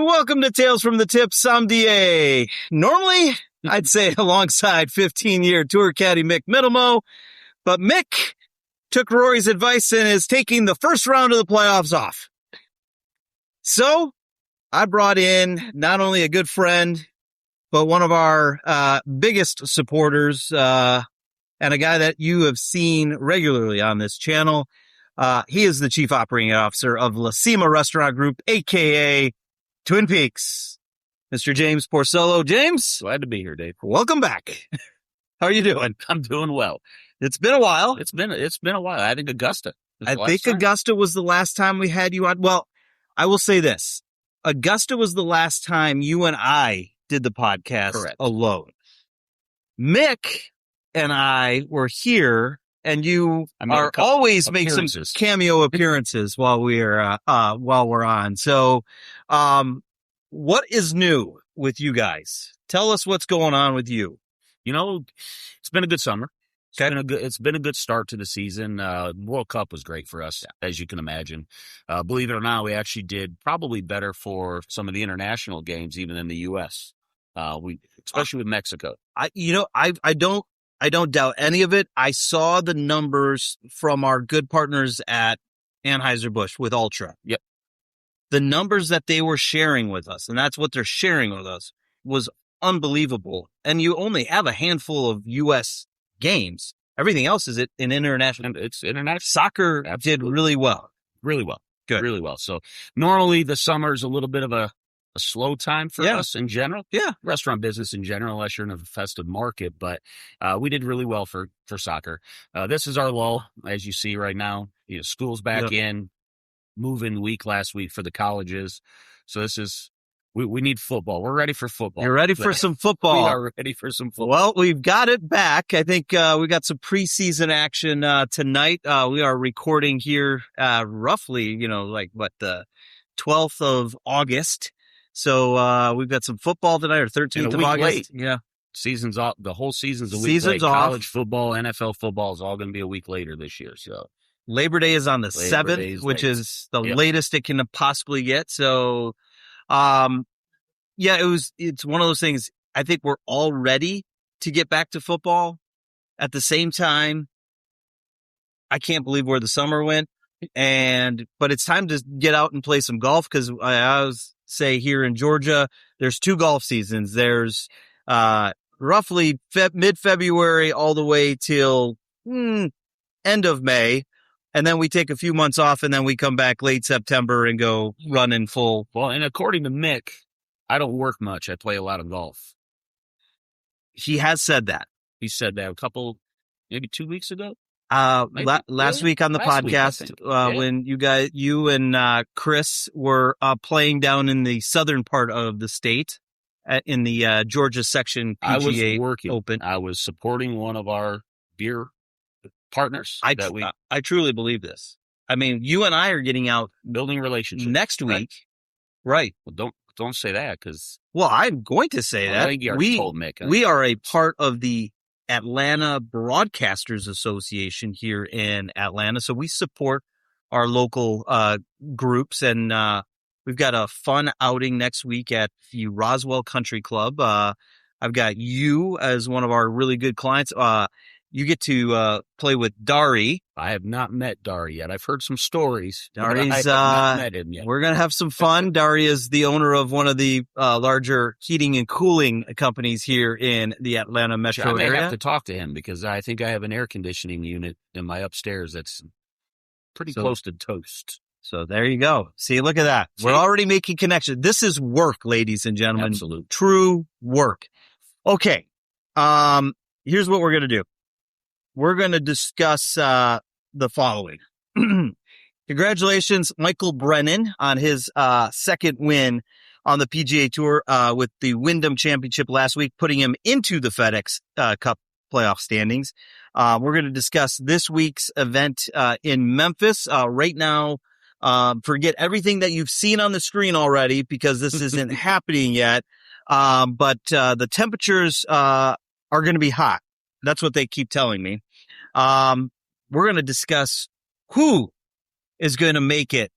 welcome to Tales from the Tip. I'm DA. Normally, I'd say alongside 15-year tour caddy Mick Middlemo, but Mick took Rory's advice and is taking the first round of the playoffs off. So, I brought in not only a good friend, but one of our biggest supporters, and a guy that you have seen regularly on this channel. He is the Chief Operating Officer of La Cima Restaurant Group, a.k.a. Twin Peaks, Mr. James Porcello. James? Glad to be here, Dave. Welcome back. How are you doing? I'm doing well. It's been a while. It's been a while. I think Augusta. Augusta was the last time we had you on. Well, I will say this. Augusta was the last time you and I did the podcast alone. Mick and I were here, and you are always make some cameo appearances while we're on. So, what is new with you guys? Tell us what's going on with you. You know, it's been a good summer. It's been a good start to the season. World Cup was great for us, as you can imagine. Believe it or not, we actually did probably better for some of the international games, even in the U.S. Especially with Mexico. I don't doubt any of it. I saw the numbers from our good partners at Anheuser-Busch with Ultra. Yep. The numbers that they were sharing with us, and that's what they're sharing with us, was unbelievable. And you only have a handful of U.S. games. Everything else is in international. And it's international. Soccer did really well. Really well. Good. Really well. So normally the summer is a little bit of a slow time for us in general. Yeah. Restaurant business in general, unless you're in a festive market. But we did really well for soccer. This is our lull, as you see right now. School's back in, moving week last week for the colleges. So this is, we need football. We're ready for football. You're ready for some football. We are ready for some football. Well, we've got it back. I think we got some preseason action tonight. We are recording here roughly, the 12th of August. So we've got some football tonight, or 13th of August. Late. Yeah. Season's off. The whole season's a week late. College football, NFL football is all going to be a week later this year. So Labor Day is on the 7th, which is the latest it can possibly get. So, it's one of those things. I think we're all ready to get back to football. At the same time, I can't believe where the summer went. But it's time to get out and play some golf, because I always say here in Georgia, there's 2 golf seasons. There's roughly mid-February all the way till end of May. And then we take a few months off, and then we come back late September and go running full. Well, and according to Mick, I don't work much. I play a lot of golf. He has said that. He said that maybe 2 weeks ago. Last week on the podcast, when you and Chris were playing down in the southern part of the state in the Georgia section PGA Open. I was supporting one of our beer partners. I truly believe this. I mean, you and I are getting out, building relationships next week, right? Well, don't say that, because. Well, I'm going to say that. I think you already told Mick. We are a part of the Atlanta Broadcasters Association here in Atlanta, so we support our local groups, and we've got a fun outing next week at the Roswell Country Club. I've got you as one of our really good clients. You get to play with Dari. I have not met Dari yet. I've heard some stories. Dari's, I have not met him yet. We're going to have some fun. Dari is the owner of one of the larger heating and cooling companies here in the Atlanta metro area. I may have to talk to him, because I think I have an air conditioning unit in my upstairs that's pretty close to toast. So there you go. See, look at that. We're already making connections. This is work, ladies and gentlemen. Absolutely. True work. Okay. Here's what we're going to do. We're going to discuss the following. Congratulations, Michael Brennan, on his second win on the PGA Tour with the Wyndham Championship last week, putting him into the FedEx Cup playoff standings. We're going to discuss this week's event in Memphis. Right now, forget everything that you've seen on the screen already, because this isn't happening yet. But the temperatures are going to be hot. That's what they keep telling me. We're going to discuss who is going to make it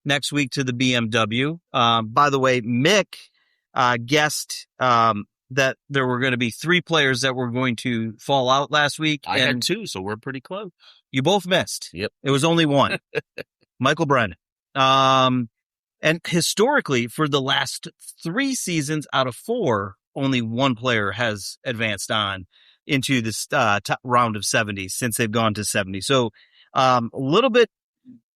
next week to the BMW. By the way, Mick guessed that there were going to be 3 players that were going to fall out last week. I had 2, so we're pretty close. You both missed. Yep. It was only one. Michael Brennan. And historically, for the last 3 seasons out of 4, only one player has advanced on into this top round of 70 since they've gone to 70. So a little bit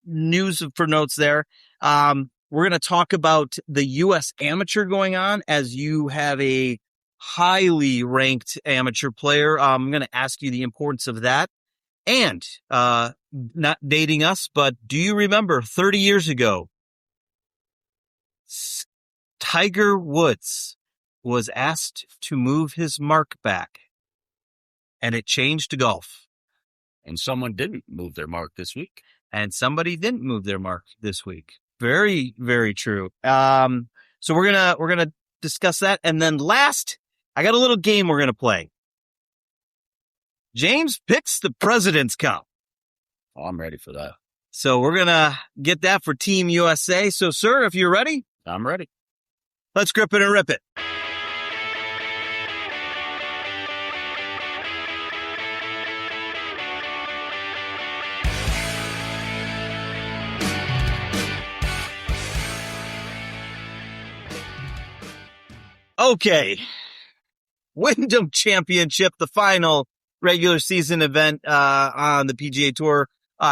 news for notes there. We're going to talk about the U.S. Amateur going on, as you have a highly ranked amateur player. I'm going to ask you the importance of that. And not dating us, but do you remember 30 years ago, Tiger Woods was asked to move his mark back, and it changed to golf. And someone didn't move their mark this week. And somebody didn't move their mark this week. Very, very true. So we're gonna discuss that, and then last, I got a little game we're gonna play. James picks the President's Cup. Oh, I'm ready for that. So we're gonna get that for Team USA. So, sir, if you're ready, I'm ready. Let's grip it and rip it. Okay. Wyndham Championship, the final regular season event on the PGA Tour.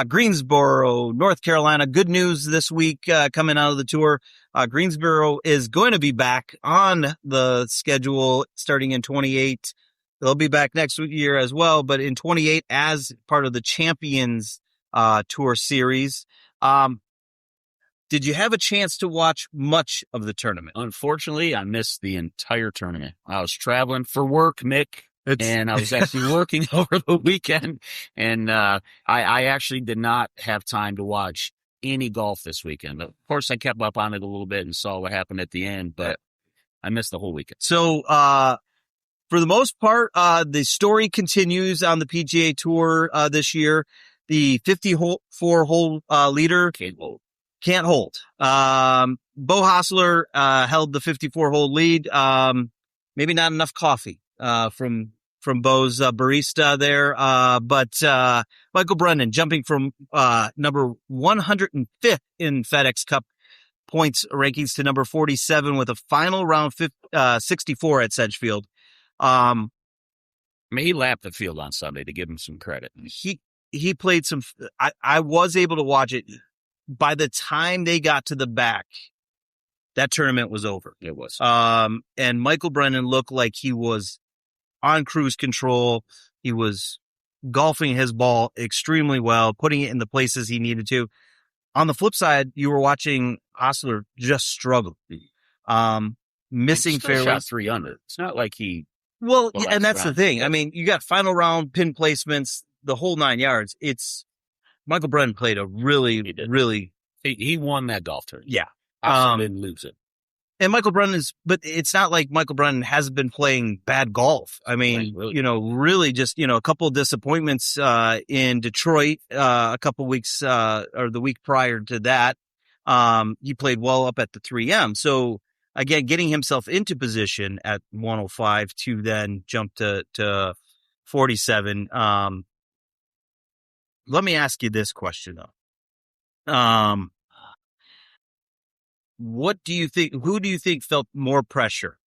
Greensboro, North Carolina. Good news this week coming out of the tour. Greensboro is going to be back on the schedule starting in 28. They'll be back next year as well, but in 28 as part of the Champions Tour series. Did you have a chance to watch much of the tournament? Unfortunately, I missed the entire tournament. I was traveling for work, Mick. And I was actually working over the weekend, and I actually did not have time to watch any golf this weekend. Of course, I kept up on it a little bit and saw what happened at the end, but I missed the whole weekend. So, for the most part, the story continues on the PGA Tour this year. The 54-hole leader can't hold. Bo Hostler held the 54-hole lead. Maybe not enough coffee from Bo's barista there. But Michael Brennan jumping from number 105th in FedEx Cup points rankings to number 47 with a final round 64 at Sedgefield. I mean, he lapped the field on Sunday, to give him some credit. He played some. I was able to watch it. By the time they got to the back, that tournament was over. It was. And Michael Brennan looked like he was on cruise control. He was golfing his ball extremely well, putting it in the places he needed to. On the flip side, you were watching Hostler just struggle. Missing fairways. Shot 3 under. It's not like he. Well, and that's the thing. I mean, you got final round pin placements, the whole 9 yards. Michael Brennan played a really. He won that golf tournament. Yeah. Hostler didn't lose it. And Michael Brennan but it's not like Michael Brennan hasn't been playing bad golf. I mean, really just, a couple of disappointments, in Detroit, a couple weeks, or the week prior to that. He played well up at the 3M. So again, getting himself into position at 105 to then jump to 47. Let me ask you this question though. What do you think? Who do you think felt more pressure,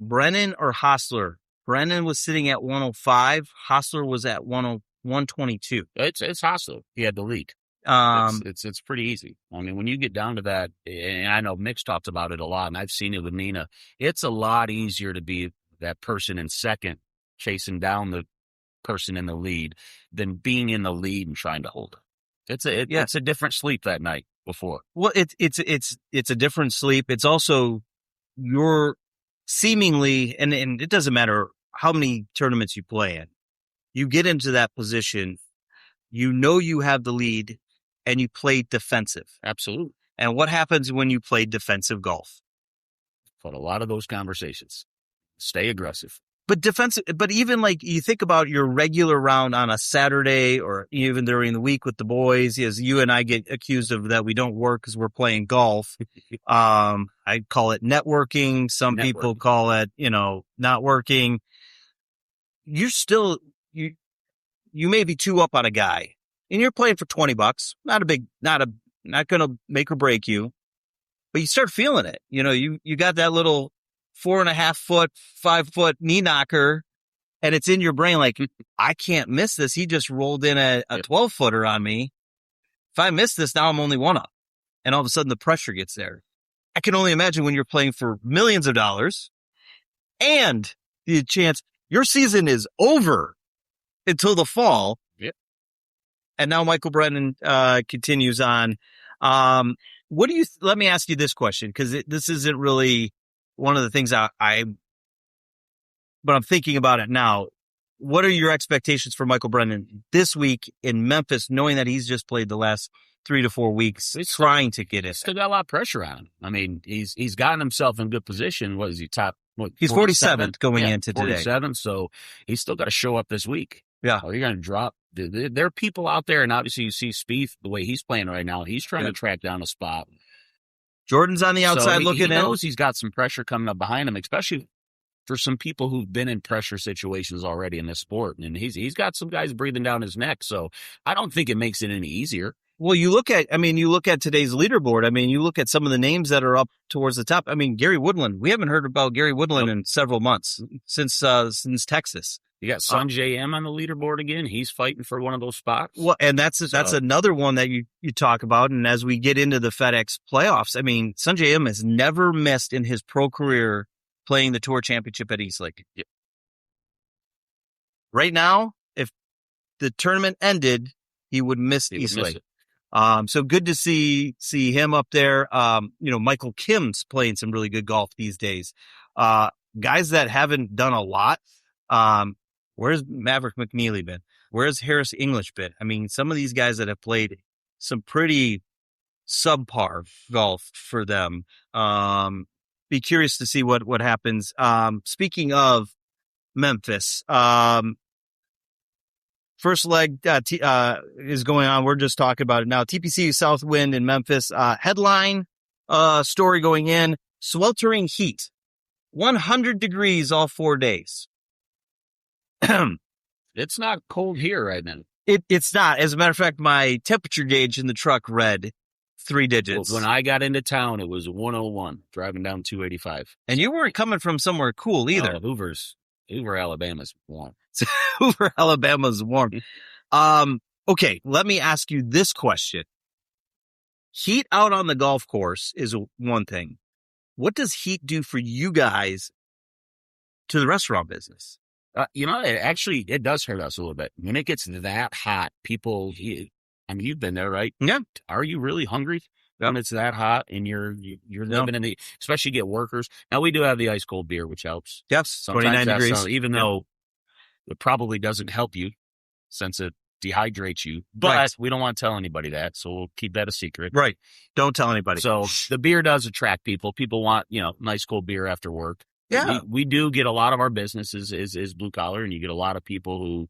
Brennan or Hostler? Brennan was sitting at 105. Hostler was at 122. It's Hostler. He had the lead. It's pretty easy. I mean, when you get down to that, and I know Mick's talked about it a lot, and I've seen it with Nina. It's a lot easier to be that person in second, chasing down the person in the lead, than being in the lead and trying to hold it. It's a different sleep that night. Before. Well, it's a different sleep. It's also you're seemingly, and it doesn't matter how many tournaments you play in, you get into that position, you have the lead, and you play defensive. Absolutely. And what happens when you play defensive golf? But a lot of those conversations, stay aggressive. But even like you think about your regular round on a Saturday or even during the week with the boys, as you and I get accused of that, we don't work because we're playing golf. I call it networking. Some people call it, not working. You're still, you may be 2 up on a guy and you're playing for $20. Not going to make or break you, but you start feeling it. You got that little 4.5 foot, 5 foot knee knocker, and it's in your brain like, I can't miss this. He just rolled in a 12 footer on me. If I miss this, now I'm only 1 up. And all of a sudden the pressure gets there. I can only imagine when you're playing for millions of dollars and the chance your season is over until the fall. Yep. And now Michael Brennan continues on. Let me ask you this question, because this isn't really one of the things but I'm thinking about it now. What are your expectations for Michael Brennan this week in Memphis, knowing that he's just played the last 3 to 4 weeks trying to get it? Still got a lot of pressure on him. I mean, he's gotten himself in good position. What is he, top? He's 47th going into today. 47th, so he's still got to show up this week. Yeah. You're going to drop. There are people out there, and obviously you see Spieth, the way he's playing right now, he's trying to track down a spot. Jordan's on the outside looking in. He knows he's got some pressure coming up behind him, especially for some people who've been in pressure situations already in this sport. And he's got some guys breathing down his neck. So I don't think it makes it any easier. Well, you look at today's leaderboard. I mean, you look at some of the names that are up towards the top. I mean, Gary Woodland. We haven't heard about Gary Woodland in several months since Texas. You got Sanjay M on the leaderboard again. He's fighting for one of those spots. Well, and that's another one that you talk about. And as we get into the FedEx playoffs, I mean, Sanjay M has never missed in his pro career playing the Tour Championship at Eastlake. Yep. Right now, if the tournament ended, he would miss Eastlake. So good to see him up there. Michael Kim's playing some really good golf these days. Guys that haven't done a lot. Where's Maverick McNeely been? Where's Harris English been? I mean, some of these guys that have played some pretty subpar golf for them. Be curious to see what happens. Speaking of Memphis, first leg is going on. We're just talking about it now. TPC Southwind in Memphis. Headline story going in: sweltering heat, 100 degrees all 4 days. It's not cold here right now. It's not. As a matter of fact, my temperature gauge in the truck read 3 digits. When I got into town, it was 101, driving down 285. And you weren't coming from somewhere cool either. No, Hoover, Alabama's warm. Hoover, Alabama's warm. Okay, let me ask you this question. Heat out on the golf course is one thing. What does heat do for you guys to the restaurant business? It does hurt us a little bit. When it gets that hot, people, you've been there, right? Yeah. Are you really hungry when it's that hot and you're living in the, especially get workers? Now we do have the ice cold beer, which helps. Yes. 29 degrees. Even though it probably doesn't help you since it dehydrates you, but we don't want to tell anybody that. So we'll keep that a secret. Right. Don't tell anybody. So the beer does attract people. People want, nice cold beer after work. Yeah. We do get a lot of our business is blue collar, and you get a lot of people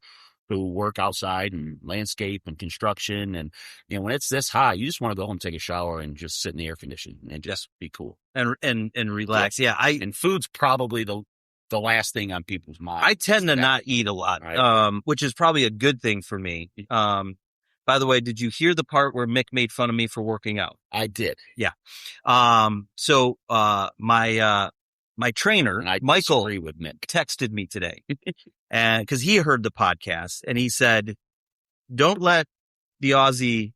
who work outside and landscape and construction. And, when it's this hot, you just want to go home and take a shower and just sit in the air conditioning and just be cool. And relax. Yeah. And food's probably the last thing on people's minds. I tend to not eat a lot, which is probably a good thing for me. By the way, did you hear the part where Mick made fun of me for working out? I did. Yeah. So my trainer, Michael, with Mick, texted me today and because he heard the podcast and he said, don't let the Aussie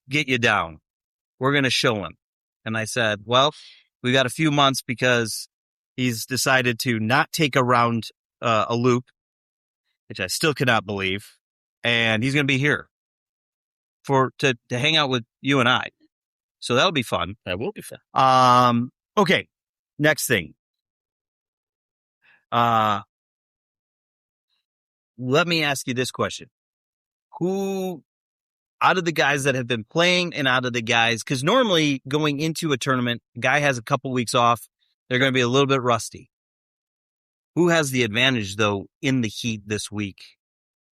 get you down. We're going to show him. And I said, well, we got a few months because he's decided to not take a loop, which I still cannot believe. And he's going to be here to hang out with you and I. So that'll be fun. That will be fun. Okay. Next thing. Let me ask you this question. Who, out of the guys that have been playing and out of the guys, because normally going into a tournament, a guy has a couple weeks off, they're going to be a little bit rusty. Who has the advantage, though, in the heat this week?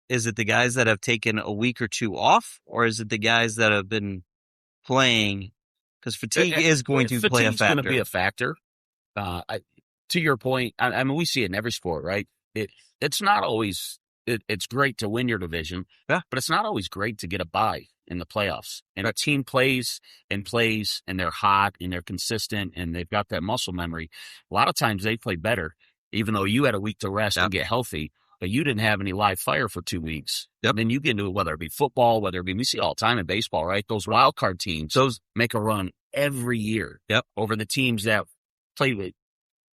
Is it the guys that have taken a week or two off, or is it the guys that have been playing? Because fatigue is going to play a factor. Fatigue's going to be a factor. To your point, I mean, we see it in every sport, right? It's not always it's great to win your division, yeah, but it's not always great to get a bye in the playoffs. And a team plays, and they're hot, and they're consistent, and they've got that muscle memory. A lot of times they play better, even though you had a week to rest and get healthy, but you didn't have any live fire for 2 weeks. And then you get into it, whether it be football, we see all the time in baseball, right? Those wild card teams, those make a run every year over the teams that play with.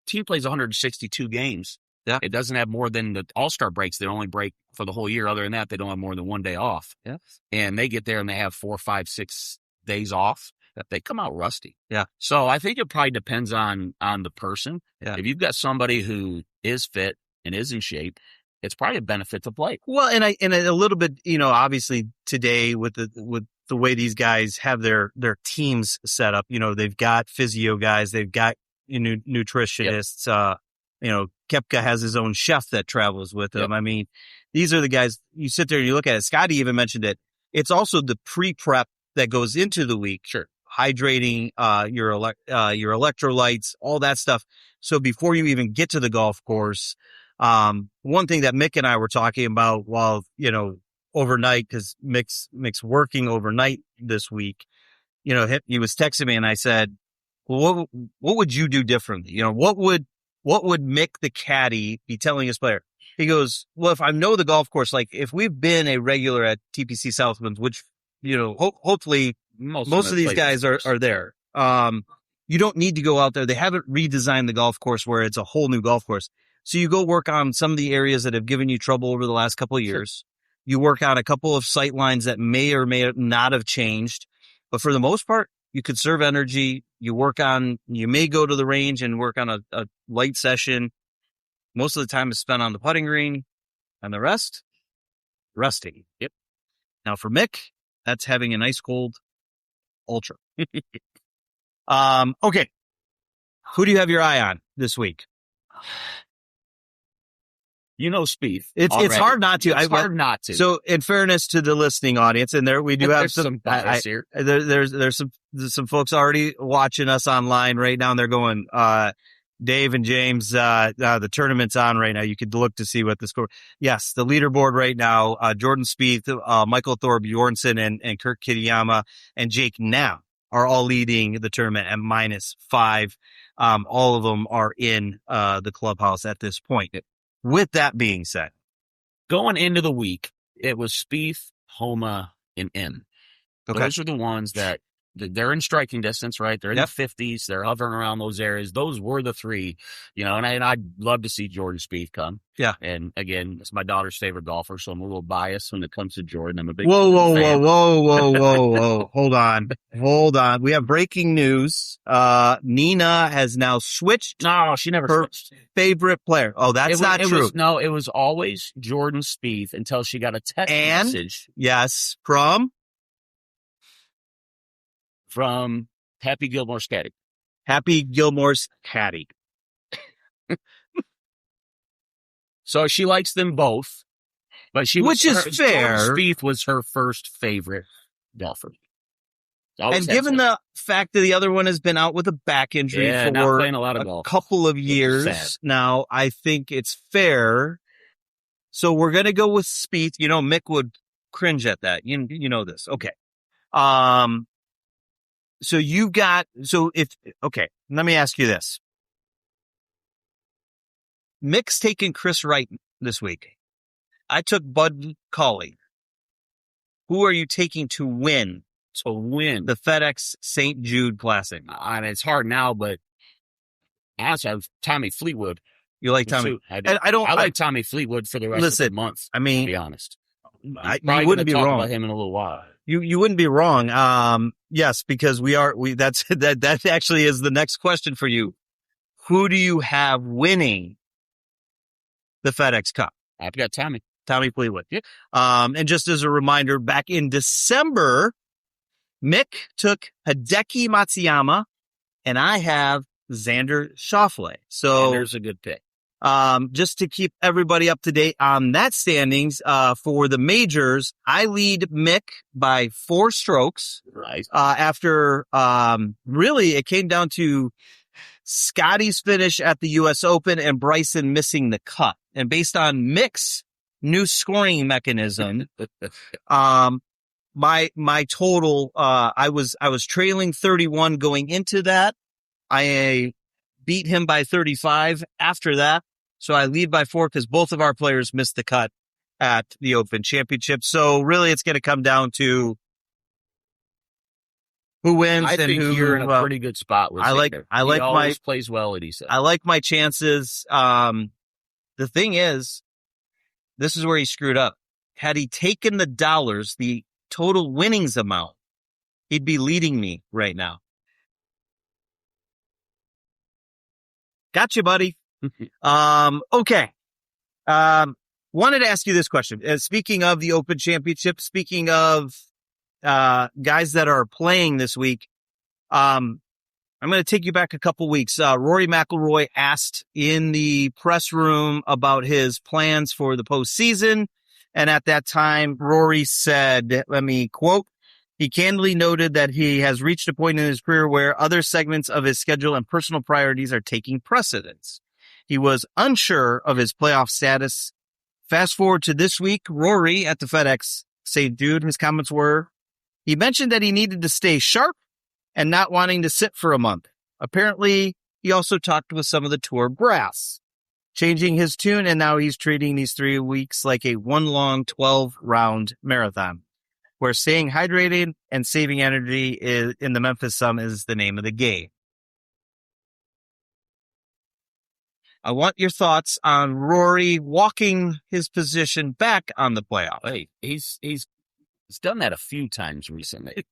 Team plays 162 games. Yeah. It doesn't have more than the all-star breaks. They only break for the whole year. Other than that, they don't have more than 1 day off. Yeah. And they get there and they have 4, 5, 6 days off. They come out rusty. Yeah. So I think it probably depends on the person. Yeah. If you've got somebody who is fit and is in shape, it's probably a benefit to play. Well, and a little bit, obviously today with the way these guys have their teams set up, they've got physio guys, they've got nutritionists, Koepka has his own chef that travels with him. I mean, these are the guys you sit there and you look at it. Scotty even mentioned it. It's also the pre-prep that goes into the week. Sure. Hydrating, your electrolytes, all that stuff. So before you even get to the golf course, one thing that Mick and I were talking about while, overnight, because Mick's working overnight this week, he was texting me and I said, well, what would you do differently? What would Mick the caddy be telling his player? He goes, well, if I know the golf course, like if we've been a regular at TPC Southlands, which, hopefully most of these guys are there. You don't need to go out there. They haven't redesigned the golf course where it's a whole new golf course. So you go work on some of the areas that have given you trouble over the last couple of years. Sure. You work on a couple of sight lines that may or may not have changed. But for the most part, you conserve energy. You may go to the range and work on a light session. Most of the time is spent on the putting green, and the rest, resting. Yep. Now for Mick, that's having an ice cold ultra. Okay. Who do you have your eye on this week? Spieth. It's hard not to. It's hard not to. So, in fairness to the listening audience, and there we do have some bias here. There's some folks already watching us online right now, and they're going, Dave and James, the tournament's on right now. You could look to see what the score. Yes, the leaderboard right now, Jordan Spieth, Michael Bjornsson, and Kurt Kitayama, and Jake Knapp are all leading the tournament at -5. All of them are in the clubhouse at this point. With that being said, going into the week, it was Spieth, Homa, and M. Okay. Those are the ones that they're in striking distance, right? They're in the 50s. They're hovering around those areas. Those were the three, and I'd love to see Jordan Spieth come. Yeah. And again, it's my daughter's favorite golfer, so I'm a little biased when it comes to Jordan. I'm a big Whoa. Hold on. We have breaking news. Nina has now switched. No, she never switched. Favorite player. Oh, that's not true. It was always Jordan Spieth until she got a text message. Yes, from Happy Gilmore's caddy. Happy Gilmore's caddy. So she likes them both, but which is fair. Jordan Spieth was her first favorite golfer. And given the fact that the other one has been out with a back injury for not playing a lot of golf. Couple of years now, I think it's fair. So we're going to go with Spieth. Mick would cringe at that. You know this. Okay. Let me ask you this. Mick's taking Chris Wright this week. I took Bud Cauley. Who are you taking to win? The FedEx St. Jude Classic. And it's hard now, but I also have Tommy Fleetwood. You like Tommy? I like Tommy Fleetwood for the rest of the month. I mean, to be honest. You wouldn't be wrong about him in a little while. You wouldn't be wrong. Yes, because that actually is the next question for you. Who do you have winning the FedEx Cup? I've got Tommy Fleetwood. Yep. And just as a reminder, back in December, Mick took Hideki Matsuyama, and I have Xander Schauffele. So there's a good pick. Just to keep everybody up to date on that standings, for the majors, I lead Mick by 4 strokes. Right. After, really it came down to Scotty's finish at the U.S. Open and Bryson missing the cut. And based on Mick's new scoring mechanism, my total, I was trailing 31 going into that. I beat him by 35 after that. So I lead by 4 because both of our players missed the cut at the Open Championship. So really it's going to come down to who wins. I think you're in a pretty good spot with Xander. He always plays well at ESA. I like my chances. The thing is, this is where he screwed up. Had he taken the dollars, the total winnings amount, he'd be leading me right now. Gotcha, buddy. Okay. Wanted to ask you this question. Speaking of the Open Championship, speaking of guys that are playing this week, I'm going to take you back a couple weeks. Rory McIlroy asked in the press room about his plans for the postseason. And at that time, Rory said, let me quote, he candidly noted that he has reached a point in his career where other segments of his schedule and personal priorities are taking precedence. He was unsure of his playoff status. Fast forward to this week, Rory at the FedEx St. Jude, his comments were, he mentioned that he needed to stay sharp and not wanting to sit for a month. Apparently, he also talked with some of the tour brass, changing his tune, and now he's treating these 3 weeks like a one long 12-round marathon, where staying hydrated and saving energy in the Memphis sun is the name of the game. I want your thoughts on Rory walking his position back on the playoff. Hey, he's done that a few times recently.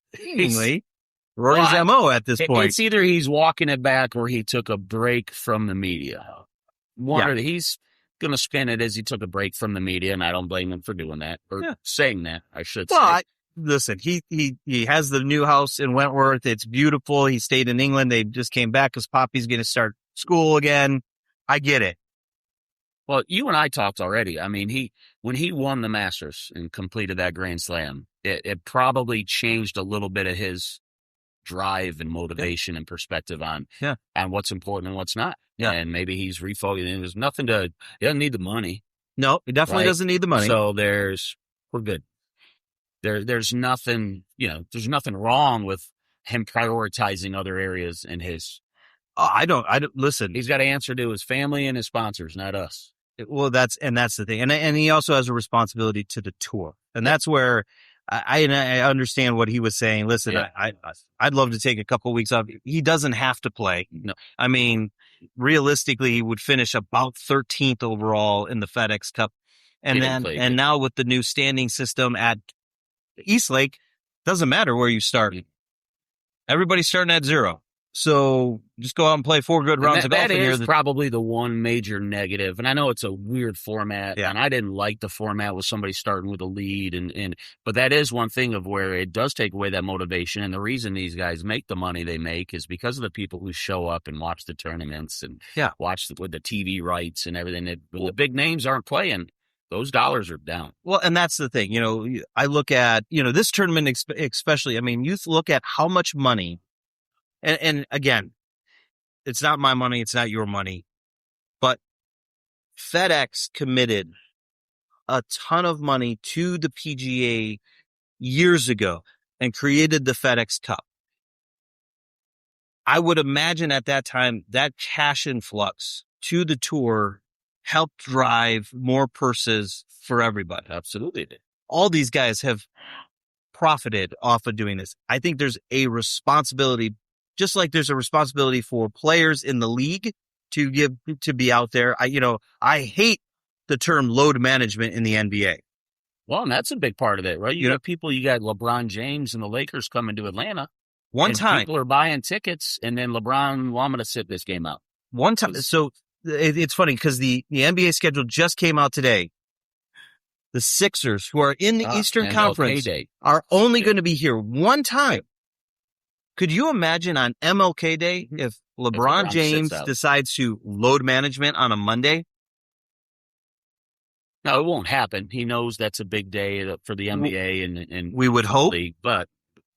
Rory's MO at this point. It's either he's walking it back or he took a break from the media. He's going to spin it as he took a break from the media, and I don't blame him for doing that, or saying that, I should say. Listen, he has the new house in Wentworth. It's beautiful. He stayed in England. They just came back because Poppy's going to start school again. I get it. Well, you and I talked already. I mean, when he won the Masters and completed that Grand Slam, it probably changed a little bit of his drive and motivation and perspective on what's important and what's not. Yeah. And maybe he's refocusing. There's he doesn't need the money. No, he definitely doesn't need the money. So we're good. There's nothing, there's nothing wrong with him prioritizing other areas in his. I don't listen. He's got to answer to his family and his sponsors, not us. Well, that's the thing. And he also has a responsibility to the tour. And that's where I understand what he was saying. Listen, I'd love to take a couple of weeks off. He doesn't have to play. No. I mean, realistically, he would finish about 13th overall in the FedEx Cup. And now with the new standing system at Eastlake, doesn't matter where you start. Everybody's starting at 0. So just go out and play 4 good rounds of golf. That is probably the one major negative. And I know it's a weird format, and I didn't like the format with somebody starting with a lead. But that is one thing of where it does take away that motivation. And the reason these guys make the money they make is because of the people who show up and watch the tournaments and watch with the TV rights and everything. The big names aren't playing. Those dollars are down. Well, and that's the thing. I look at, this tournament especially. I mean, you look at how much money. And again, it's not my money. It's not your money. But FedEx committed a ton of money to the PGA years ago and created the FedEx Cup. I would imagine at that time that cash influx to the tour helped drive more purses for everybody. Absolutely. All these guys have profited off of doing this. I think there's a responsibility. Just like there's a responsibility for players in the league to be out there. I hate the term load management in the NBA. Well, and that's a big part of it, right? You got LeBron James and the Lakers coming to Atlanta. One time. People are buying tickets, and then LeBron, I'm going to sit this game out. One time. So it's funny because the NBA schedule just came out today. The Sixers, who are in the Eastern Conference, are only going to be here one time. Could you imagine on MLK Day if LeBron James decides to load management on a Monday? No, it won't happen. He knows that's a big day for the NBA and we would hope, league, but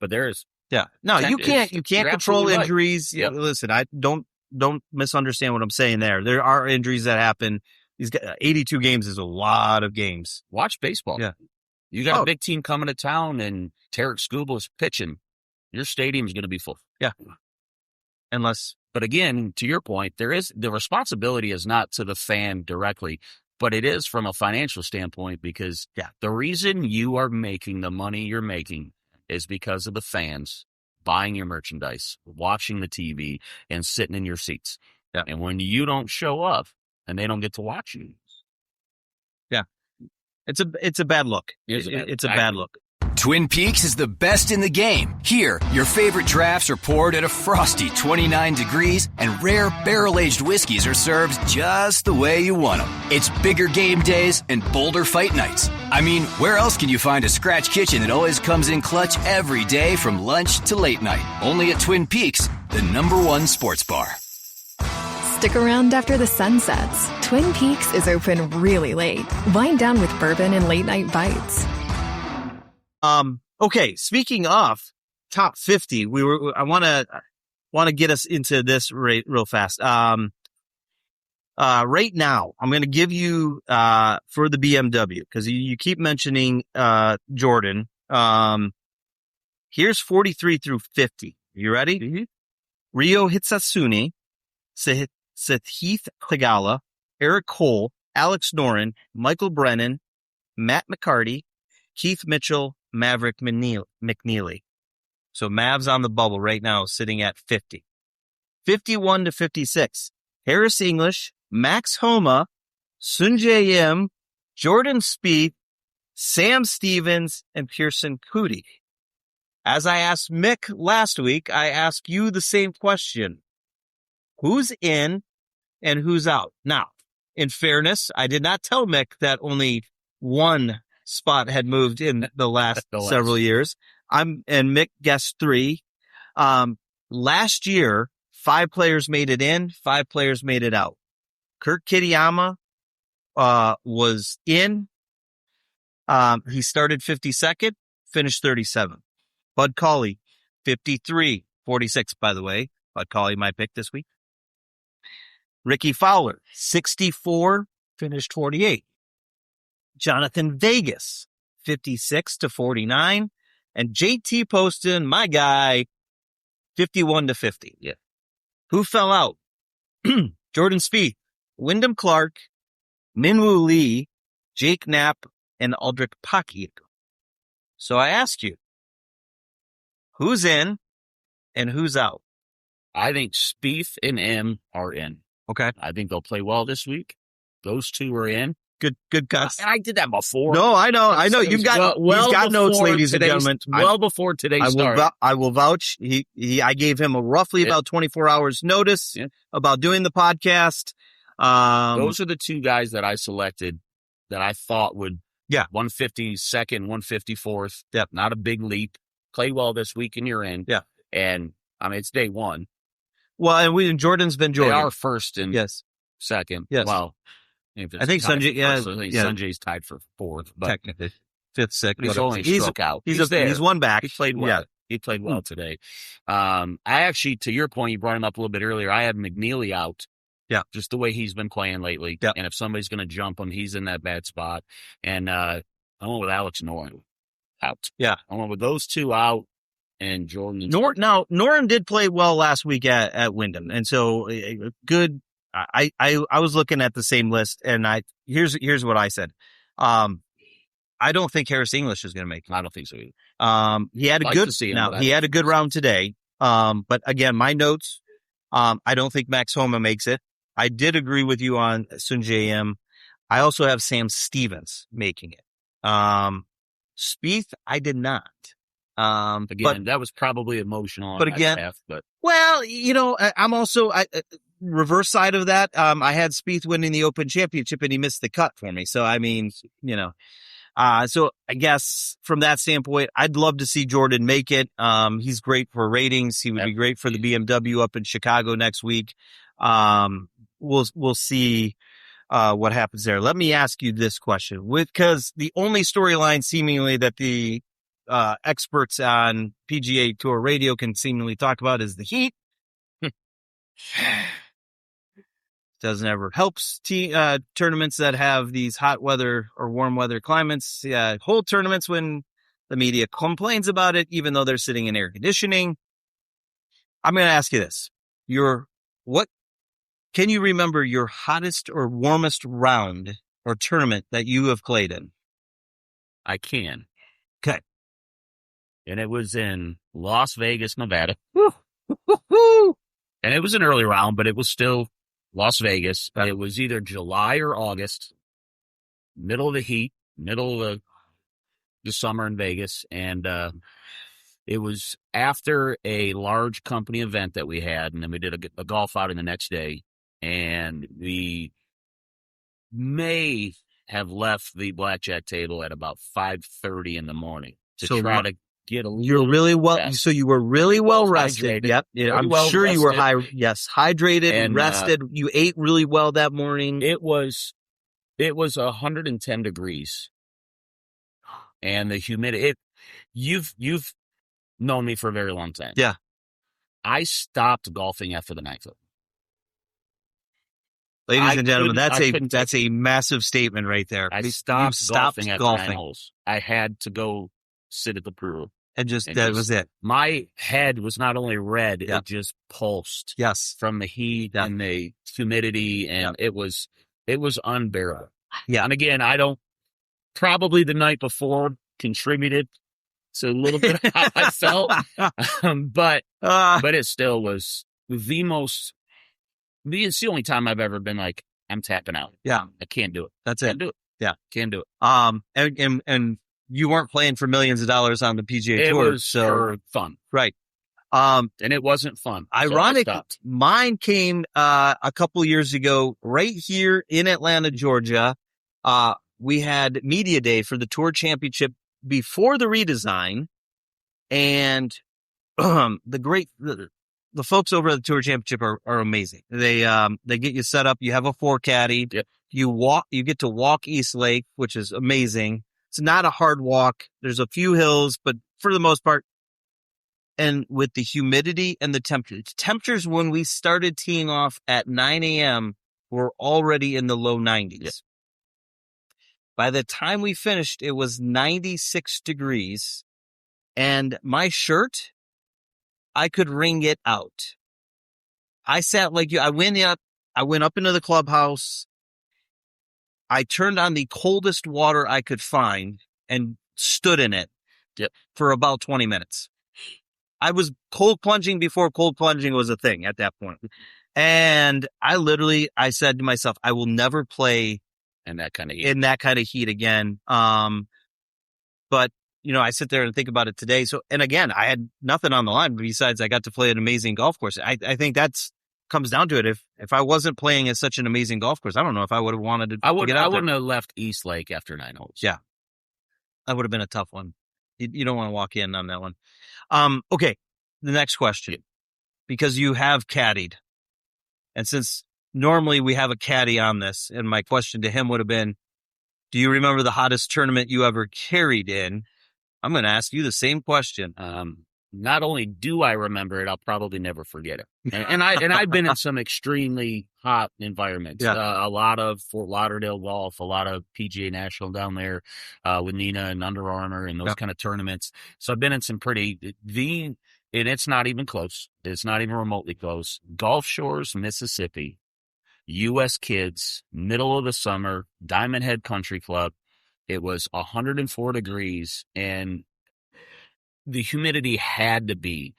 there is. Yeah. No, you can't control injuries. Right. Yep. Listen, I don't misunderstand what I'm saying there. There are injuries that happen. 82 games is a lot of games. Watch baseball. Yeah. You got a big team coming to town and Tarek Skubal is pitching. Your stadium is going to be full. Yeah. But again, to your point, the responsibility is not to the fan directly, but it is from a financial standpoint because the reason you are making the money you're making is because of the fans buying your merchandise, watching the TV, and sitting in your seats. Yeah. And when you don't show up and they don't get to watch you. Yeah. It's a bad look. It's a bad look. Twin Peaks is the best in the game. Here, your favorite drafts are poured at a frosty 29 degrees, and rare barrel-aged whiskeys are served just the way you want them. It's bigger game days and bolder fight nights. I mean, where else can you find a scratch kitchen that always comes in clutch every day from lunch to late night? Only at Twin Peaks, the #1 sports bar. Stick around after the sun sets. Twin Peaks is open really late. Wind down with bourbon and late-night bites. Okay, speaking of top 50, I want to get us into this real fast. Right now, I'm going to give you, for the BMW, cause you keep mentioning, Jordan. Here's 43 through 50. You ready? Mm-hmm. Ryo Hitsasune, Sahith Theegala, Eric Cole, Alex Noren, Michael Brennan, Matt McCarty, Keith Mitchell, Maverick McNeely. So Mav's on the bubble right now, sitting at 50. 51 to 56. Harris English, Max Homa, Sungjae Im, Jordan Spieth, Sam Stevens, and Pearson Coody. As I asked Mick last week, I ask you the same question. Who's in and who's out? Now, in fairness, I did not tell Mick that only one spot had moved in the last several years. And Mick guessed 3. Last year, 5 players made it in, 5 players made it out. Kurt Kitayama, was in. He started 52nd, finished 37th. Bud Cauley, 53, 46, by the way. Bud Cauley, my pick this week. Ricky Fowler, 64, finished 48. Jonathan Vegas, 56 to 49. And JT Poston, my guy, 51 to 50. Yeah. Who fell out? Jordan Spieth, Wyndham Clark, Minwoo Lee, Jake Knapp, and Aldrich Pocky. So I ask you, who's in and who's out? I think Spieth and M are in. Okay. I think they'll play well this week. Those 2 are in. Good guess. I did that before. No, I know. You've got notes, ladies and gentlemen. Well before today's start. I will vouch. I gave him roughly about 24 hours notice about doing the podcast. Those are the 2 guys that I selected that I thought would, 152nd, 154th. Yep. Not a big leap. Play well this week and you're in. Yeah. And I mean, it's day 1. Well, and Jordan's been Jordan. They are first and second. Yes. Well, I think Sanjay, Sanjay's tied for 4th, but technically 5th, 6th. He's only struck out. He's one back. He played well. Yeah. He played well today. I actually, to your point, you brought him up a little bit earlier. I had McNeely out. Yeah. Just the way he's been playing lately. Yeah. And if somebody's going to jump him, he's in that bad spot. And I went with Alex Noren out. Yeah. I went with those 2 out and Jordan. Noren did play well last week at Wyndham. And so good. I was looking at the same list and here's what I said. I don't think Harris English is going to make it. I don't think so either. He had he had a good round today. But again, my notes, I don't think Max Homa makes it. I did agree with you on Sungjae Im. I also have Sam Stevens making it. Spieth, I did not. Again, that was probably emotional. But again, well, I'm also, reverse side of that. I had Spieth winning the Open Championship and he missed the cut for me. So, I mean, so I guess from that standpoint, I'd love to see Jordan make it. He's great for ratings. He would be great for the BMW up in Chicago next week. We'll see. what happens there. Let me ask you this question, because the only storyline seemingly that the experts on PGA Tour radio can seemingly talk about is the heat. Doesn't ever helps tournaments that have these hot weather or warm weather climates. Whole tournaments when the media complains about it, even though they're sitting in air conditioning. I'm going to ask you this. Can you remember your hottest or warmest round or tournament that you have played in? I can. Okay. And it was in Las Vegas, Nevada. Woo. And it was an early round, but it was still Las Vegas. It was either July or August, middle of the heat, middle of the summer in Vegas. And it was after a large company event that we had, and then we did a golf outing the next day. And we may have left the blackjack table at about 5:30 in the morning to try to get a little. You're really well. Fast. So you were really well rested. Hydrated. Yep. Yeah, I'm sure you were hydrated and rested. You ate really well that morning. It was 110 degrees, and the humidity. You've known me for a very long time. Yeah. I stopped golfing after the ninth hole. Ladies and gentlemen, that's a massive statement right there. I stopped golfing after 9 holes. I had to go sit at the pool. And that was it. My head was not only red, it just pulsed. Yes. From the heat and the humidity, and it was unbearable. Yeah. And again, probably the night before contributed to a little bit of how I felt. But it still was the most. It's the only time I've ever been like, I'm tapping out. Yeah. I can't do it. That's Can't it. do it. Yeah. Can't do it. And you weren't playing for millions of dollars on the PGA Tour. It was for fun. Right. And it wasn't fun. Ironic. So mine came, a couple years ago, right here in Atlanta, Georgia. We had media day for the Tour Championship before the redesign, and, the folks over at the Tour Championship are amazing. They get you set up. You have a 4 caddy. Yep. You get to walk East Lake, which is amazing. It's not a hard walk. There's a few hills, but for the most part, and with the humidity and the temperatures when we started teeing off at 9 a.m. were already in the low 90s. Yep. By the time we finished, it was 96 degrees, and my shirt, I could wring it out. I sat like you. I went up into the clubhouse. I turned on the coldest water I could find and stood in it for about 20 minutes. I was cold plunging before cold plunging was a thing at that point. And I said to myself, I will never play in that kind of heat again. But I sit there and think about it today. So, and again, I had nothing on the line besides I got to play an amazing golf course. I think that's comes down to it. If I wasn't playing at such an amazing golf course, I don't know if I would have wanted to. I wouldn't have left East Lake after 9 holes. Yeah, that would have been a tough one. You don't want to walk in on that one. Okay, the next question, because you have caddied, and since normally we have a caddy on this, and my question to him would have been, do you remember the hottest tournament you ever carried in? I'm going to ask you the same question. Not only do I remember it, I'll probably never forget it. And I've been in some extremely hot environments. Yeah. A lot of Fort Lauderdale golf, a lot of PGA National down there with Nina and Under Armour and those kind of tournaments. So I've been in some and it's not even close. It's not even remotely close. Gulf Shores, Mississippi, U.S. Kids, middle of the summer, Diamond Head Country Club. It was 104 degrees, and the humidity had to be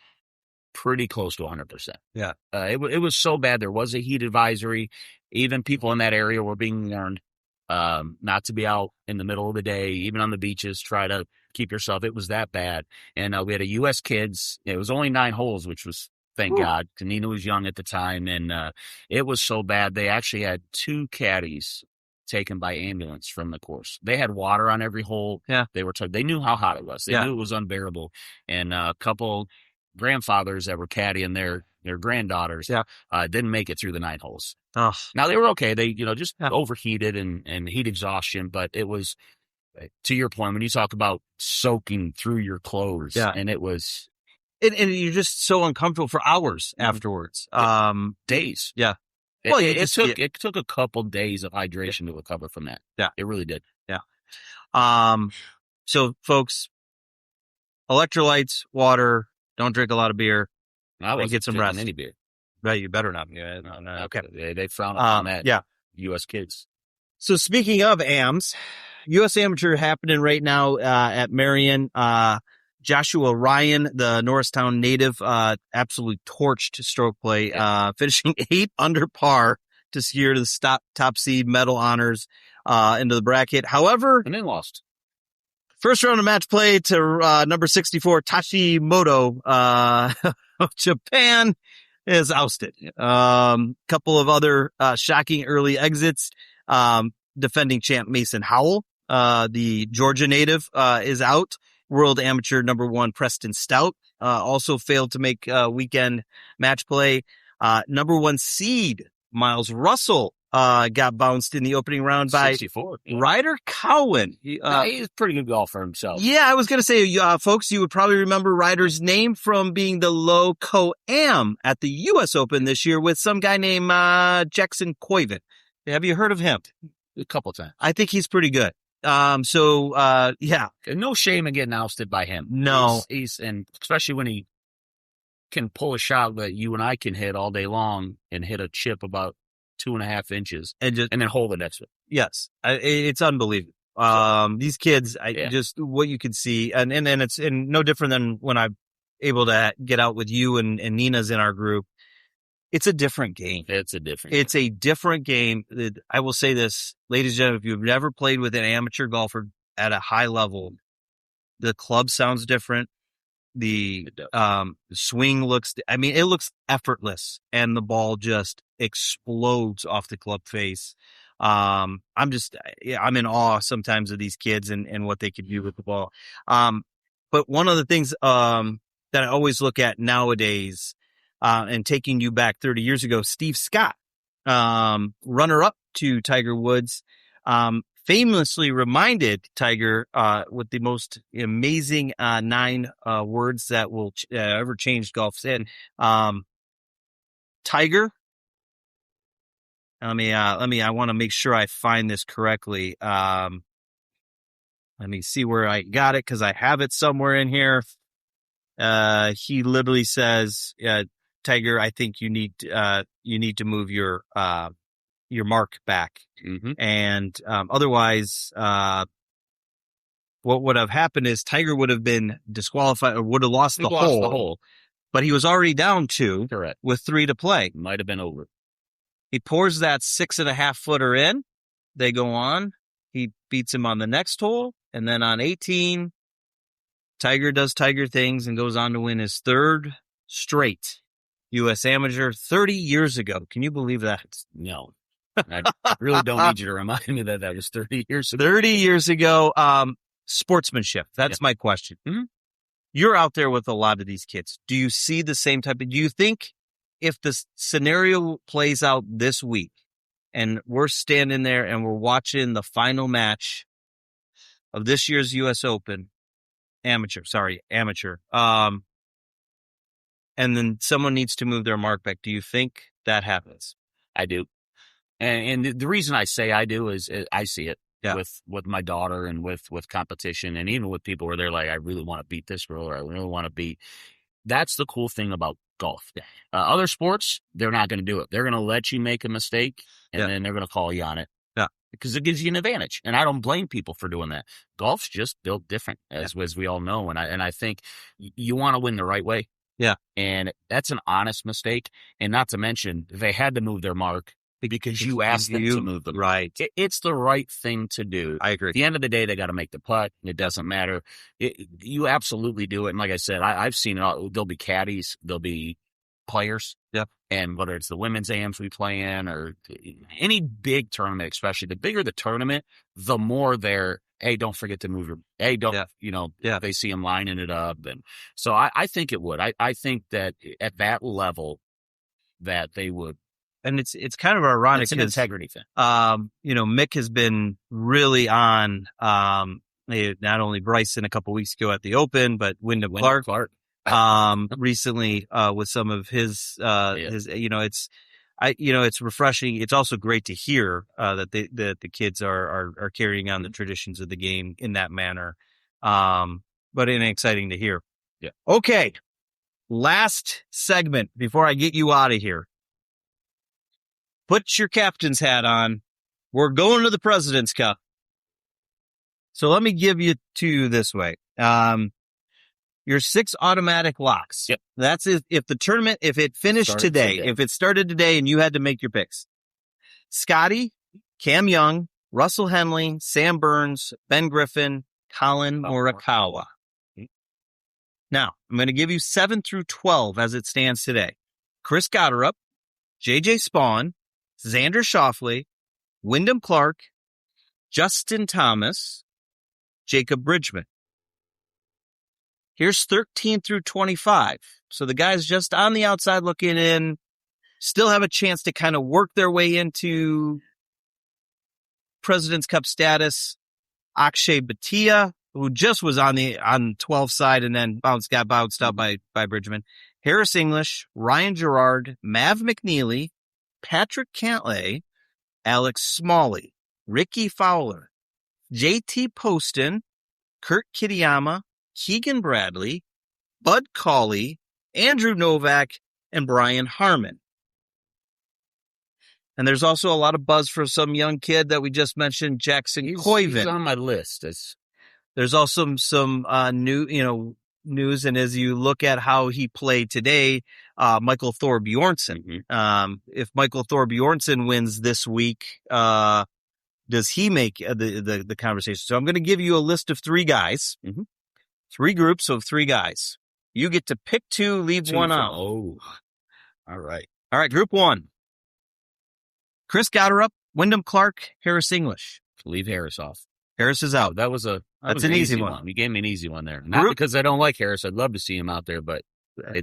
pretty close to 100%. Yeah. It was so bad. There was a heat advisory. Even people in that area were being warned not to be out in the middle of the day, even on the beaches. Try to keep yourself. It was that bad. And we had a U.S. Kids. It was only 9 holes, which was, thank God. Nina was young at the time, and it was so bad. They actually had 2 caddies taken by ambulance from the course. They had water on every hole. Yeah. They knew how hot it was. They knew it was unbearable. And a couple grandfathers that were caddying there, their granddaughters, didn't make it through the 9 holes. Oh. Now they were okay. They, just overheated and heat exhaustion, but it was, to your point, when you talk about soaking through your clothes, and it was, and you're just so uncomfortable for hours afterwards. Days. Yeah. Well, it took a couple days of hydration to recover from that. Yeah. It really did. Yeah. So folks, electrolytes, water, don't drink a lot of beer. I wasn't get some drinking rest. any beer. Right, you better not. Okay. They frown upon that. Yeah. U.S. kids. So speaking of AMs, U.S. Amateur happening right now at Marion. Joshua Ryan, the Norristown native, absolutely torched stroke play, finishing 8 under par to secure the top seed medal honors into the bracket. However, and then lost. First round of match play to number 64, Tashimoto of Japan is ousted. Couple of other shocking early exits. Defending champ Mason Howell, the Georgia native, is out. World Amateur number 1 Preston Stout also failed to make weekend match play. Number 1 seed Miles Russell got bounced in the opening round by 64, Ryder Cowan. He's a pretty good golfer himself. Yeah, I was going to say, folks, you would probably remember Ryder's name from being the low co-am at the U.S. Open this year with some guy named Jackson Coyvin. Have you heard of him? A couple times. I think he's pretty good. Yeah. No shame in getting ousted by him. No. He's and especially when he can pull a shot that you and I can hit all day long and hit a chip about 2.5 inches and then hold the next one. Yes. It's unbelievable. These kids, just what you can see, and it's no different than when I'm able to get out with you and Nina's in our group. It's a different game. It's a different game. I will say this, ladies and gentlemen, if you've never played with an amateur golfer at a high level, the club sounds different. The swing looks, it looks effortless, and the ball just explodes off the club face. I'm in awe sometimes of these kids and what they can do with the ball. But one of the things that I always look at nowadays, and taking you back 30 years ago, Steve Scott, runner up to Tiger Woods, famously reminded Tiger with the most amazing 9 words that will ever change golf. Said, Tiger. I want to make sure I find this correctly. Let me see where I got it, because I have it somewhere in here. He literally says, Tiger, I think you need to move your mark back. Mm-hmm. And otherwise, what would have happened is Tiger would have been disqualified or would have lost the hole. But he was already down 2. Correct. With 3 to play. Might have been over. He pours that 6.5 footer in. They go on. He beats him on the next hole. And then on 18, Tiger does Tiger things and goes on to win his 3rd straight U.S. Amateur 30 years ago. Can you believe that? No. I really don't need you to remind me that was 30 years ago. 30 years ago. Sportsmanship. That's my question. Mm-hmm. You're out there with a lot of these kids. Do you see the same type of, do you think if the scenario plays out this week and we're standing there and we're watching the final match of this year's U.S. Open, amateur, and then someone needs to move their mark back, do you think that happens? I do. And the reason I say I do is I see it with my daughter and with competition, and even with people where they're like, I really want to beat this girl, or I really want to beat. That's the cool thing about golf. Other sports, they're not going to do it. They're going to let you make a mistake, and then they're going to call you on it. Yeah. Because it gives you an advantage. And I don't blame people for doing that. Golf's just built different, as we all know. And I think you want to win the right way. Yeah. And that's an honest mistake. And not to mention, they had to move their mark because you asked them to move them. Right. It's the right thing to do. I agree. At the end of the day, they got to make the putt. It doesn't matter. You absolutely do it. And like I said, I've seen it all. There'll be caddies. There'll be players. Yep. And whether it's the women's AMs we play in or any big tournament, especially the bigger the tournament, the more they're, hey, don't forget to move your, hey, don't, they see them lining it up. And so I think it would. I think that at that level, that they would. And it's kind of ironic. It's an integrity thing. Mick has been really on, not only Bryson a couple weeks ago at the Open, but Wyndham Clark. Recently, with some of his, it's refreshing. It's also great to hear, that the kids are carrying on the traditions of the game in that manner. But exciting to hear. Yeah. Okay. Last segment before I get you out of here. Put your captain's hat on. We're going to the President's Cup. So let me give you two this way. Your 6 automatic locks. Yep. That's if the tournament, if it finished today, if it started today and you had to make your picks. Scotty, Cam Young, Russell Henley, Sam Burns, Ben Griffin, Colin Morikawa. Now, I'm going to give you 7 through 12 as it stands today. Chris Gotterup, J.J. Spawn, Xander Schauffele, Wyndham Clark, Justin Thomas, Jacob Bridgman. Here's 13 through 25. So the guys just on the outside looking in still have a chance to kind of work their way into President's Cup status. Akshay Bhatia, who just was on 12 side and then got bounced out by Bridgman. Harris English, Ryan Gerard, Mav McNeely, Patrick Cantlay, Alex Smalley, Ricky Fowler, JT Poston, Kurt Kitayama, Keegan Bradley, Bud Cauley, Andrew Novak, and Brian Harmon. And there's also a lot of buzz for some young kid that we just mentioned, Jackson Koiven. He's on my list. There's also some news, and as you look at how he played today, Michael Thor Bjornsson. Mm-hmm. If Michael Thor Bjornsson wins this week, does he make the conversation? So I'm going to give you a list of 3 guys, 3 groups of 3 guys. You get to pick 2, leave 1 out. Oh, all right. Group 1. Chris Gotterup, Wyndham Clark, Harris English. Leave Harris off. Harris is out. That's an easy one. You gave me an easy one there. Not because I don't like Harris. I'd love to see him out there, but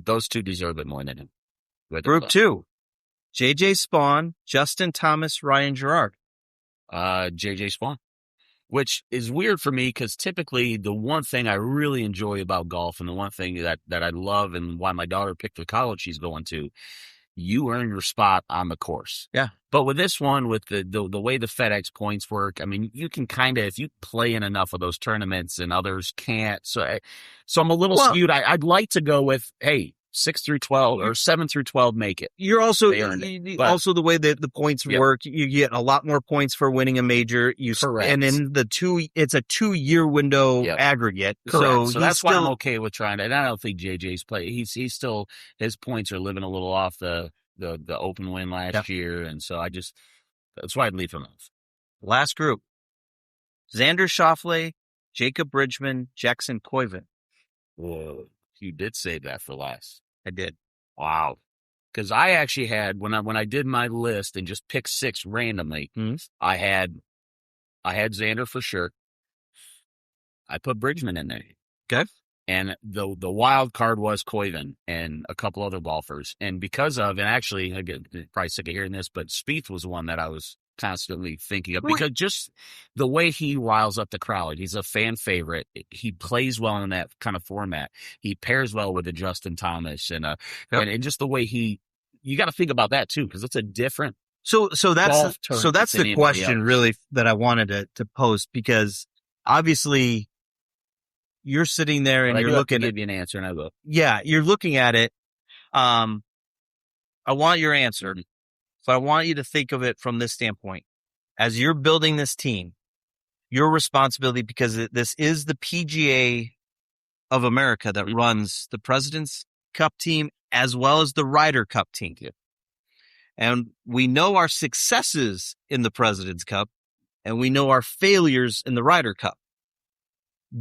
those 2 deserve it more than him. Group 2. J.J. Spawn, Justin Thomas, Ryan Gerard. J.J. Spawn. Which is weird for me because typically the one thing I really enjoy about golf and the one thing that I love and why my daughter picked the college she's going to, you earn your spot on the course. Yeah. But with this one, with the way the FedEx points work, I mean, you can kind of, if you play in enough of those tournaments and others can't. So I'm a little skewed. I'd like to go with, hey, 6 through 12 or 7 through 12 make it. You're also also the way that the points work. You get a lot more points for winning a major. Correct. And in it's a 2-year window aggregate. Correct. So that's why I'm okay with trying to. And I don't think JJ's play. He's still, his points are living a little off the Open win last year, and so that's why I'd leave him off. Last group: Xander Schauffele, Jacob Bridgman, Jackson Koiven. Whoa, you did save that for last. I did. Wow. Because I actually had when I did my list and just picked 6 randomly, I had Xander for sure. I put Bridgman in there. Okay. And the wild card was Koiven and a couple other golfers. And because of, and actually, I get probably sick of hearing this, but Spieth was one that I was constantly thinking of because just the way he riles up the crowd. He's a fan favorite. He plays well in that kind of format. He pairs well with the Justin Thomas and just the way you got to think about that too, because it's a different. So that's the question really that I wanted to post, because obviously you're sitting there and you're looking to give you an answer, and I will. Yeah, you're looking at it. I want your answer, but I want you to think of it from this standpoint. As you're building this team, your responsibility, because this is the PGA of America that runs the President's Cup team as well as the Ryder Cup team. Yeah. And we know our successes in the President's Cup, and we know our failures in the Ryder Cup.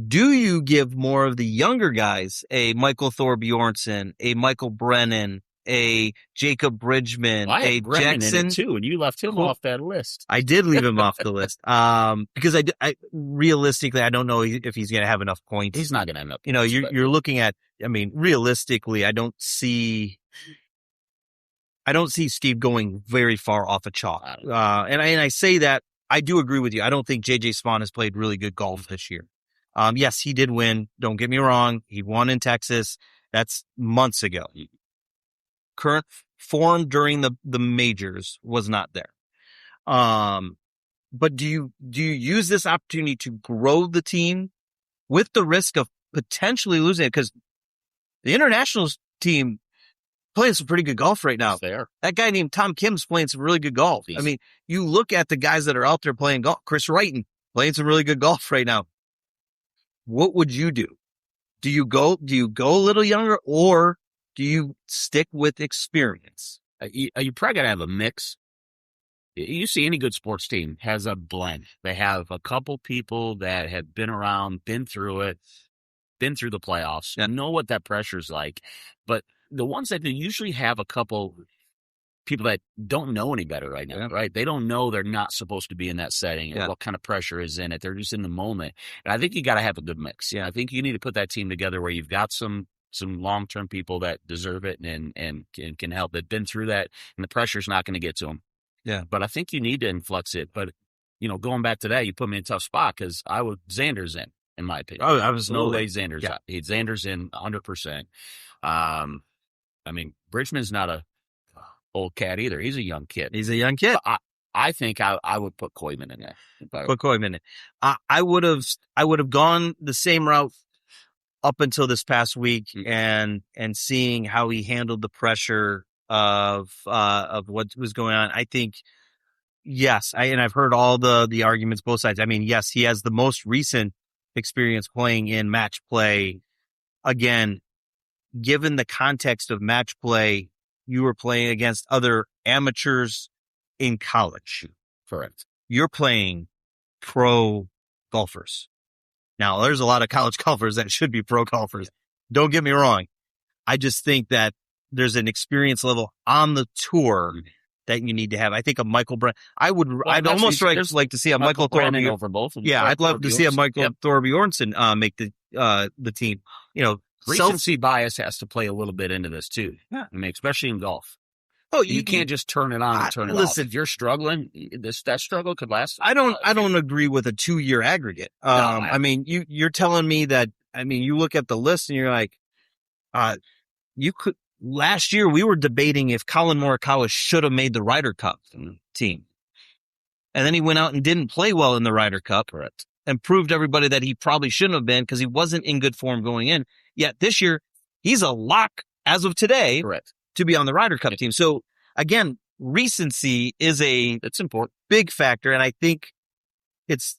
Do you give more of the younger guys, a Michael Thor Bjornsson, a Michael Brennan, a Jacob Bridgman, a Jackson in it too, and you left him off that list. I did leave him off the list because I realistically I don't know if he's going to have enough points. He's not going to end up. You're looking at. I mean, realistically, I don't see I don't see Steve going very far off a chalk. And I say that, I do agree with you. I don't think J.J. Spaun has played really good golf this year. Yes, he did win. Don't get me wrong. He won in Texas. That's months ago. Current form during the majors was not there. But do you use this opportunity to grow the team with the risk of potentially losing it? Because the internationals team playing some pretty good golf right now. Fair. That guy named Tom Kim's playing some really good golf. I mean, you look at the guys that are out there playing golf. Chris Wrighton playing some really good golf right now. What would you do? Do you go a little younger, or do you stick with experience? You probably got to have a mix. You see any good sports team has a blend. They have a couple people that have been around, been through it, been through the playoffs, know what that pressure's like. But the ones that they usually have a couple people that don't know any better right now, right? They don't know they're not supposed to be in that setting and what kind of pressure is in it. They're just in the moment. And I think you got to have a good mix. Yeah, I think you need to put that team together where you've got some long-term people that deserve it and can help. They've been through that, and the pressure's not going to get to them. Yeah. But I think you need to influx it. But, going back to that, you put me in a tough spot because Xander's in my opinion. Oh, I was no way Xander's out. Xander's in 100%. I mean, Bridgman's not a old cat either. He's a young kid. He's a young kid. I think I would put Koyman in there. Put Koyman in. I would have gone the same route up until this past week, and seeing how he handled the pressure of what was going on. I think, yes, and I've heard all the arguments, both sides. I mean, yes, he has the most recent experience playing in match play. Again, given the context of match play, you were playing against other amateurs in college. Correct. You're playing pro golfers. Now, there's a lot of college golfers that should be pro golfers. Don't get me wrong. I just think that there's an experience level on the tour that you need to have. I think a Michael Brennan. I'd almost like to see a Michael Thorby over both of them. Yeah, I'd love to see a Michael Thorby Ornson make the team. Recency bias has to play a little bit into this too. Yeah. I mean, especially in golf. Oh, you can't just turn it on and turn it off. If you're struggling, that struggle could last. I don't agree with a 2-year aggregate. I mean, you're telling me that. I mean, you look at the list and you're like, you could. Last year we were debating if Colin Morikawa should have made the Ryder Cup team, and then he went out and didn't play well in the Ryder Cup. Correct. And proved everybody that he probably shouldn't have been because he wasn't in good form going in. Yet this year, he's a lock as of today. Correct. To be on the Ryder Cup team. So again, recency is it's important, big factor. And I think it's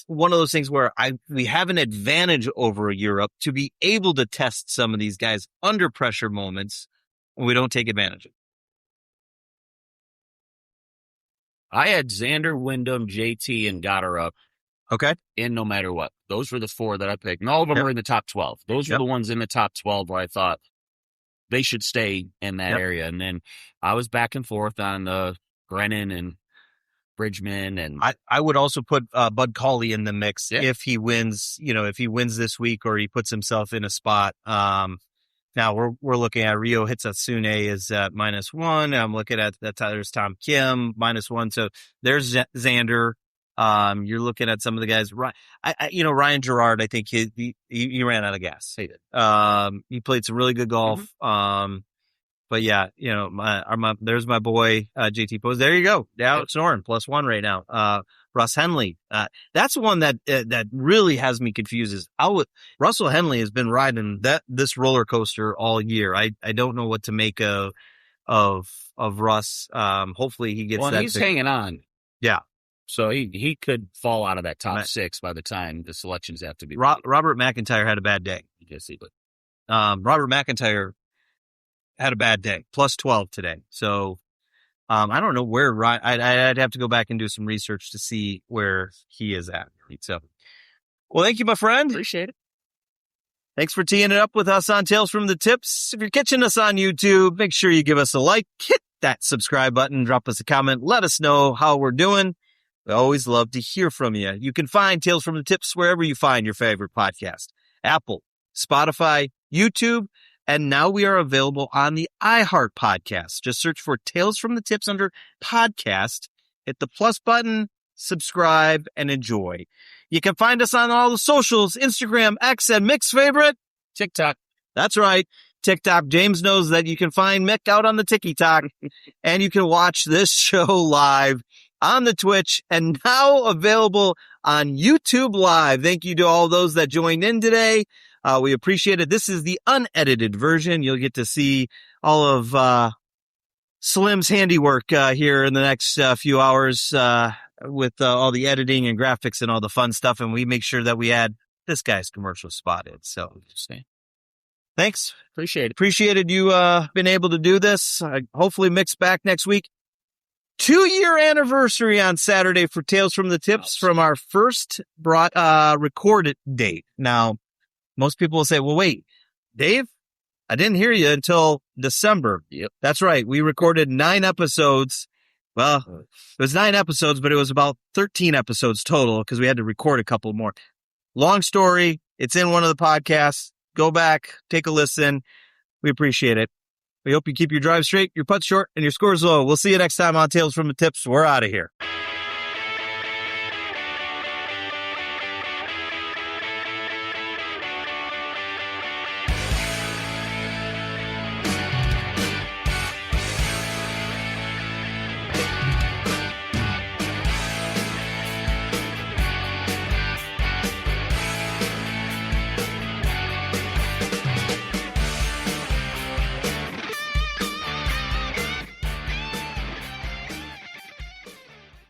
one of those things where we have an advantage over Europe to be able to test some of these guys under pressure moments, and we don't take advantage of it. I had Xander, Wyndham, JT, and Goddard in no matter what. Those were the 4 that I picked. And all of them were in the top 12. Those were the ones in the top 12 where I thought they should stay in that area. And then I was back and forth on Brennan and Bridgman. And I would also put Bud Cauley in the mix if he wins, if he wins this week or he puts himself in a spot. Now we're looking at Ryo Hitsatsune is at -1. I'm looking at there's Tom Kim -1. So there's Xander. You're looking at some of the guys. Ryan Gerard. I think he ran out of gas. He did. He played some really good golf. But yeah, there's my boy JT Pose. There you go. Now Soren +1 right now. Russ Henley. That's one that really has me confused. Russell Henley has been riding this roller coaster all year. I don't know what to make of Russ. Hopefully he gets that. Well, he's hanging on. Yeah. So he could fall out of that top 6 by the time the selections have to be. Robert McIntyre had a bad day. Yes, he did. Robert McIntyre had a bad day. +12 today. So I don't know where I'd have to go back and do some research to see where he is at. So, well, thank you, my friend. Appreciate it. Thanks for teeing it up with us on Tales from the Tips. If you're catching us on YouTube, make sure you give us a like, hit that subscribe button, drop us a comment, let us know how we're doing. We always love to hear from you. You can find Tales from the Tips wherever you find your favorite podcast. Apple, Spotify, YouTube. And now we are available on the iHeart podcast. Just search for Tales from the Tips under podcast, hit the plus button, subscribe, and enjoy. You can find us on all the socials, Instagram, X, and Mick's favorite, TikTok. That's right, TikTok. James knows that you can find Mick out on the TikTok, and you can watch this show live on the Twitch and now available on YouTube Live. Thank you to all those that joined in today. We appreciate it. This is the unedited version. You'll get to see all of Slim's handiwork here in the next few hours with all the editing and graphics and all the fun stuff. And we make sure that we add this guy's commercial spotted. So thanks. Appreciated you been able to do this. Hopefully Mick's back next week. 2-year anniversary on Saturday for Tales from the Tips from our first recorded date. Now, most people will say, well, wait, Dave, I didn't hear you until December. Yep. That's right. We recorded 9 episodes. Well, it was 9 episodes, but it was about 13 episodes total because we had to record a couple more. Long story. It's in one of the podcasts. Go back, take a listen. We appreciate it. We hope you keep your drive straight, your putt short, and your scores low. We'll see you next time on Tales from the Tips. We're out of here.